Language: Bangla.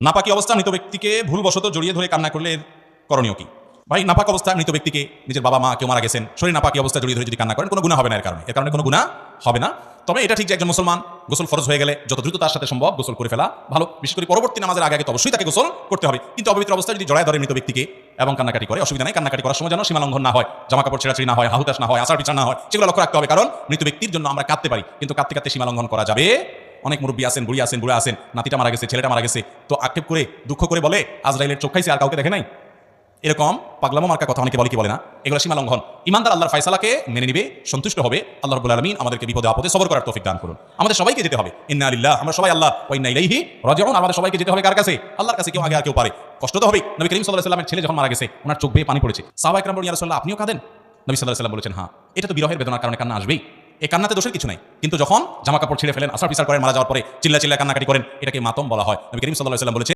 নাপাকি অবস্থা মৃত ব্যক্তিকে ভুলবশত জড়িয়ে ধরে কান্না করলে এর করণীয় কি? ভাই, নাপাক অবস্থায় মৃত ব্যক্তিকে, নিজের বাবা মা কেউ মারা গেছেন, শরীর নাপাকি অবস্থায় জড়িয়ে ধরে যদি কান্না করেন কোনো গুনাহ হবে না। এর কারণে কোনো গুনাহ হবে না। তবে এটা ঠিক যে একজন মুসলমান গোসল ফরজ হয়ে গেলে যত দ্রুত তার সাথে সম্ভব গোসল করে ফেলা ভালো। বিশেষ করে পরবর্তী নামাজের আগে তো অবশ্যই তাকে গোসল করতে হবে। কিন্তু অপবিত্র অবস্থায় যদি জড়ায় ধরে মৃত ব্যক্তিকে এবং কান্নাকাটি করে, অসুবিধা নেই। কান্নাকাটি করার সময় যেন সীমা লঙ্ঘন না হয়, জামা কাপড় ছেঁড়াছিড়ি না হয়, হাহুতাশ না হয়, আচার বিচার না হয়, সেগুলো লক্ষ্য রাখতে হবে। কারণ মৃত ব্যক্তির জন্য আমরা কাঁদতে পারি, কিন্তু কাঁদতে কাঁদতে সীমা লঙ্ঘন করা যাবে। অনেক মুরব্বী আছেন, বুড়ি আছেন, বুড়া আছেন, নাতিটা মারা গেছে, ছেলেটা মারা গেছে, তো আক্ষেপ করে দুঃখ করে বলে আজরাইলের চোখ খাইছে আর কাউকে দেখে নাই। এরকম পাগলামো মার্কা কথা অনেকে বলে, কি বলে না, এগুলো সীমা লঙ্ঘন। ইমানদার আল্লাহর ফয়সালাকে মেনে নিবে, সন্তুষ্ট হবে। আল্লাহ রাব্বুল আলামিন আমাদেরকে বিপদে আপদে সবর করার তৌফিক দান করুন। আমাদের সবাইকে যেতে হবে, ইন্না লিল্লাহ, আমরা সবাই আল্লাহ, ওয়া ইন্না ইলাইহি রাজিউন। আমাদের সবাইকে যেতে হবে কার কাছে? আল্লাহর কাছে। কেউ আগে আর কেউ পারে, কষ্ট তো হবে। নবী করিম সাল্লাল্লাহু আলাইহি ওয়াসাল্লামের ছেলে যখন মারা গেছে, ওনার চোখ বেয়ে পানি পড়েছে। সাহাবায়ে কেরাম বলেন, ইয়া রাসূলুল্লাহ, আপনিও কাঁদেন? নবী সাল্লাল্লাহু আলাইহি ওয়াসাল্লাম বলেছেন, হ্যাঁ, এটা তো বিরহের বেদনার কারণে কান্না আসবেই। এই কান্নাতে দোষের কিছু নাই। কিন্তু যখন জামা কাপড় ছিঁড়ে ফেলেন, আসার বিচার করেন, মারা যাওয়ার পরে চিল্লা চিল্লা কান্নাকাটি করেন, এটাকে মাতম বলা হয়। নবী করিম সাল্লাল্লাহু আলাইহি ওয়াসাল্লাম বলেছেন,